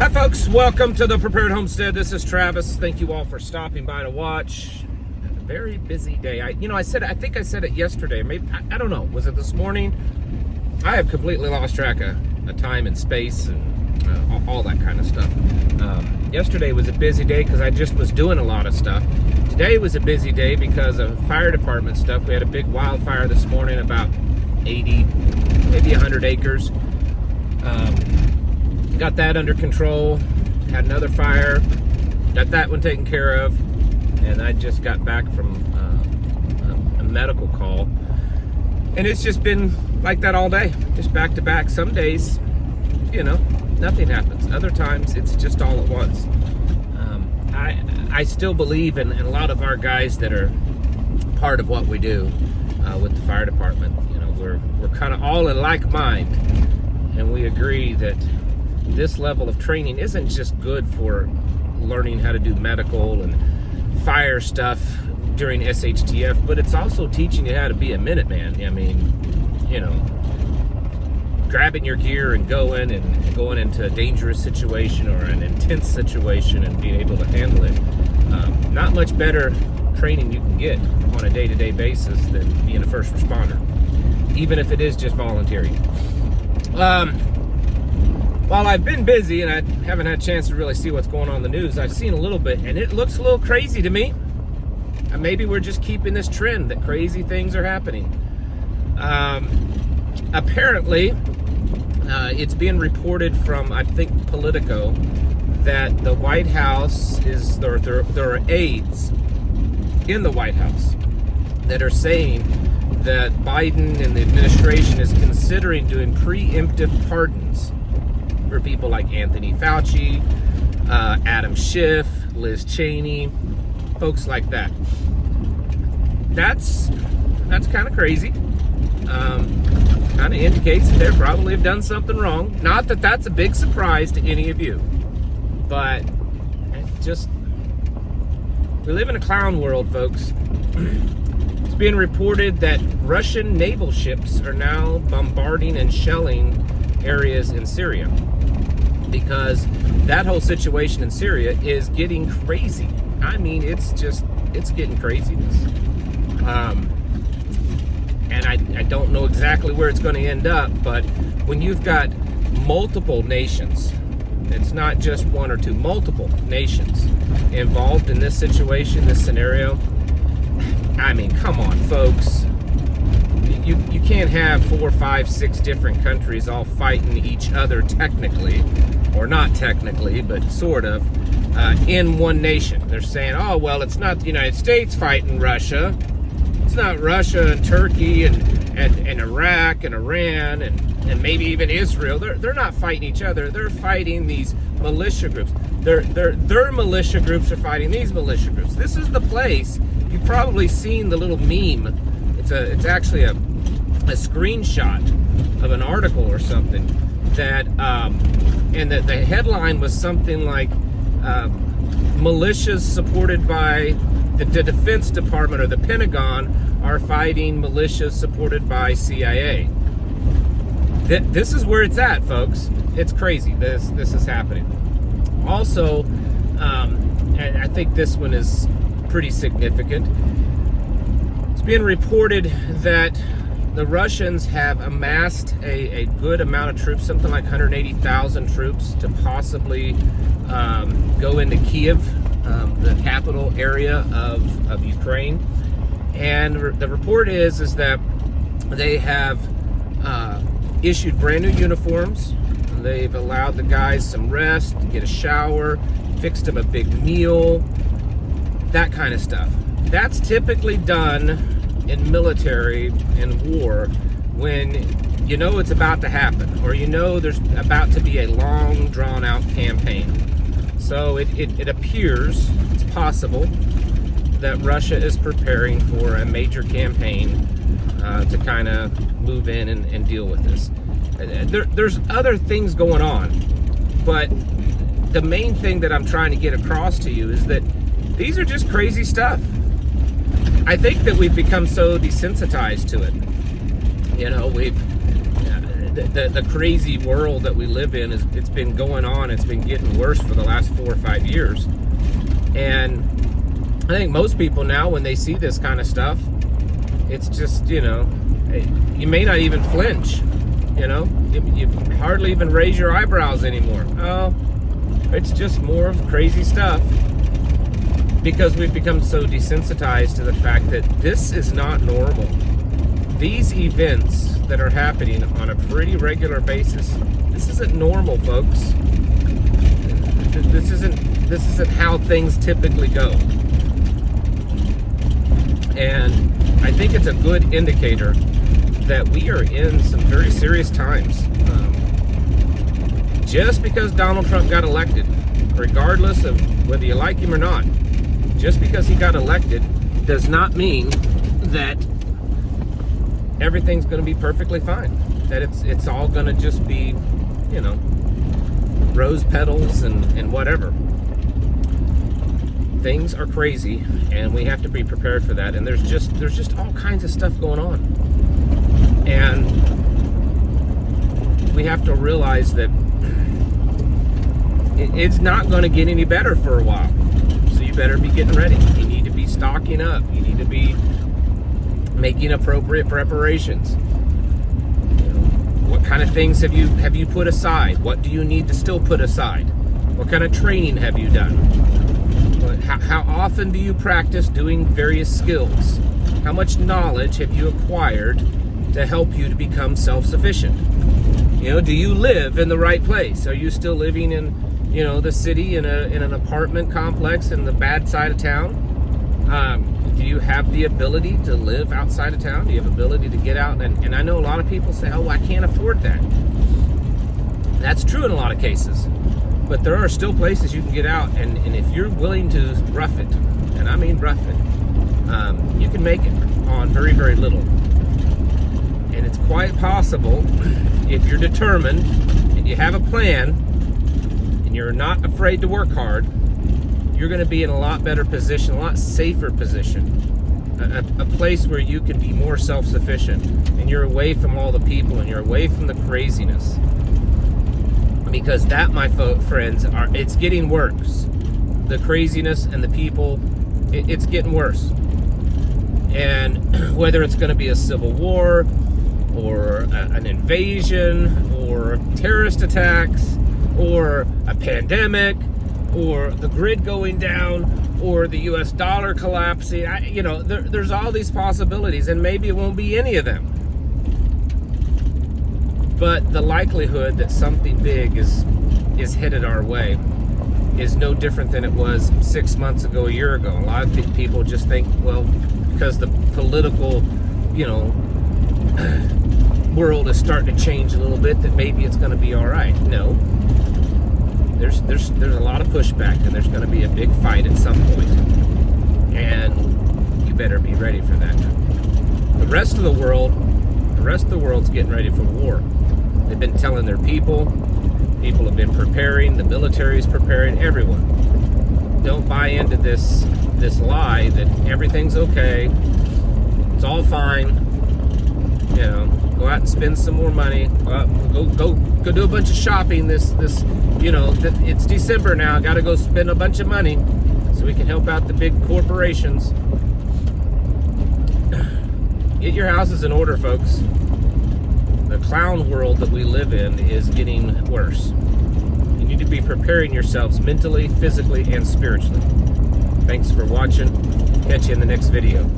Hi folks, welcome to the Prepared Homestead. This is Travis. Thank you all for stopping by to watch. A very busy day. I think I said it yesterday. Maybe I don't know. Was it this morning? I have completely lost track of time and space and all that kind of stuff. Yesterday was a busy day because I just was doing a lot of stuff. Today was a busy day because of fire department stuff. We had a big wildfire this morning, about 80, maybe 100 acres. Got that under control, had another fire, got that one taken care of, and I just got back from a medical call. And it's just been like that all day, just back to back. Some days, nothing happens. Other times, it's just all at once. I still believe in a lot of our guys that are part of what we do with the fire department. We're kind of all in like mind, and we agree that this level of training isn't just good for learning how to do medical and fire stuff during SHTF, but it's also teaching you how to be a Minuteman. I mean, grabbing your gear and going into a dangerous situation or an intense situation and being able to handle it. Not much better training you can get on a day-to-day basis than being a first responder, even if it is just volunteering. While I've been busy and I haven't had a chance to really see what's going on in the news, I've seen a little bit, and it looks a little crazy to me. Maybe we're just keeping this trend that crazy things are happening. Apparently, it's being reported from, I think, Politico, that the White House there are aides in the White House that are saying that Biden and the administration is considering doing preemptive pardons for people like Anthony Fauci, Adam Schiff, Liz Cheney, folks like that. That's kind of crazy. Kind of indicates that they probably have done something wrong. Not that that's a big surprise to any of you, but we live in a clown world, folks. It's being reported that Russian naval ships are now bombarding and shelling areas in Syria, because that whole situation in Syria is getting crazy. I mean, it's getting craziness. And I don't know exactly where it's going to end up, but when you've got multiple nations, it's not just one or two, multiple nations involved in this situation, this scenario, I mean, come on, folks. You can't have 4, 5, 6 different countries all fighting each other technically, or not technically, but sort of, in one nation. They're saying, oh, well, it's not the United States fighting Russia. It's not Russia and Turkey and Iraq and Iran and maybe even Israel. They're not fighting each other. They're fighting these militia groups. Their militia groups are fighting these militia groups. This is the place. You've probably seen the little meme. It's actually a screenshot of an article or something that and the headline was something like militias supported by the Defense Department or the Pentagon are fighting militias supported by CIA. This is where it's at, folks. It's crazy. This is happening. Also, and I think this one is pretty significant. It's being reported that the Russians have amassed a good amount of troops, something like 180,000 troops, to possibly go into Kiev, the capital area of Ukraine. And the report is that they have issued brand new uniforms. They've allowed the guys some rest, get a shower, fixed them a big meal, that kind of stuff. That's typically done in military and war when it's about to happen, or there's about to be a long drawn out campaign. So it appears, it's possible, that Russia is preparing for a major campaign to kind of move in and deal with this. There's other things going on, but the main thing that I'm trying to get across to you is that these are just crazy stuff. I think that we've become so desensitized to it. the crazy world that we live in it's been going on. It's been getting worse for the last 4 or 5 years. And I think most people now, when they see this kind of stuff, it's just, you may not even flinch, you hardly even raise your eyebrows anymore. Oh, it's just more of crazy stuff, because we've become so desensitized to the fact that this is not normal. These events that are happening on a pretty regular basis, this isn't normal, folks. This isn't how things typically go. And I think it's a good indicator that we are in some very serious times. Just because Donald Trump got elected, regardless of whether you like him or not, just because he got elected does not mean that everything's going to be perfectly fine. That it's all going to just be, rose petals and whatever. Things are crazy, and we have to be prepared for that. And there's just all kinds of stuff going on, and we have to realize that it's not going to get any better for a while. So you better be getting ready. You need to be stocking up. You need to be making appropriate preparations. What kind of things have you put aside? What do you need to still put aside? What kind of training have you done? How often do you practice doing various skills? How much knowledge have you acquired to help you to become self-sufficient? Do you live in the right place? Are you still living in, the city in an apartment complex in the bad side of town? Do you have the ability to live outside of town? Do you have ability to get out? And I know a lot of people say, oh, I can't afford that. That's true in a lot of cases. But there are still places you can get out, and if you're willing to rough it, and I mean rough it, you can make it on very, very little. And it's quite possible, if you're determined and you have a plan and you're not afraid to work hard, you're going to be in a lot better position, a lot safer position, a place where you can be more self-sufficient, and you're away from all the people and you're away from the craziness. Because that, my friends, it's getting worse. The craziness and the people, it's getting worse. And whether it's going to be a civil war or an invasion or terrorist attacks or a pandemic or the grid going down or the US dollar collapsing, there's all these possibilities, and maybe it won't be any of them. But the likelihood that something big is headed our way is no different than it was 6 months ago, a year ago. A lot of people just think, well, because the political, world is starting to change a little bit, that maybe it's going to be all right. No. There's a lot of pushback, and there's going to be a big fight at some point. And you better be ready for that. The rest of the world's getting ready for war. They've been telling their people have been preparing, the military is preparing, everyone. Don't buy into this lie that everything's okay, it's all fine. Go out and spend some more money. Go do a bunch of shopping. It's December now. Got to go spend a bunch of money so we can help out the big corporations. Get your houses in order, folks. The clown world that we live in is getting worse. You need to be preparing yourselves mentally, physically, and spiritually. Thanks for watching. Catch you in the next video.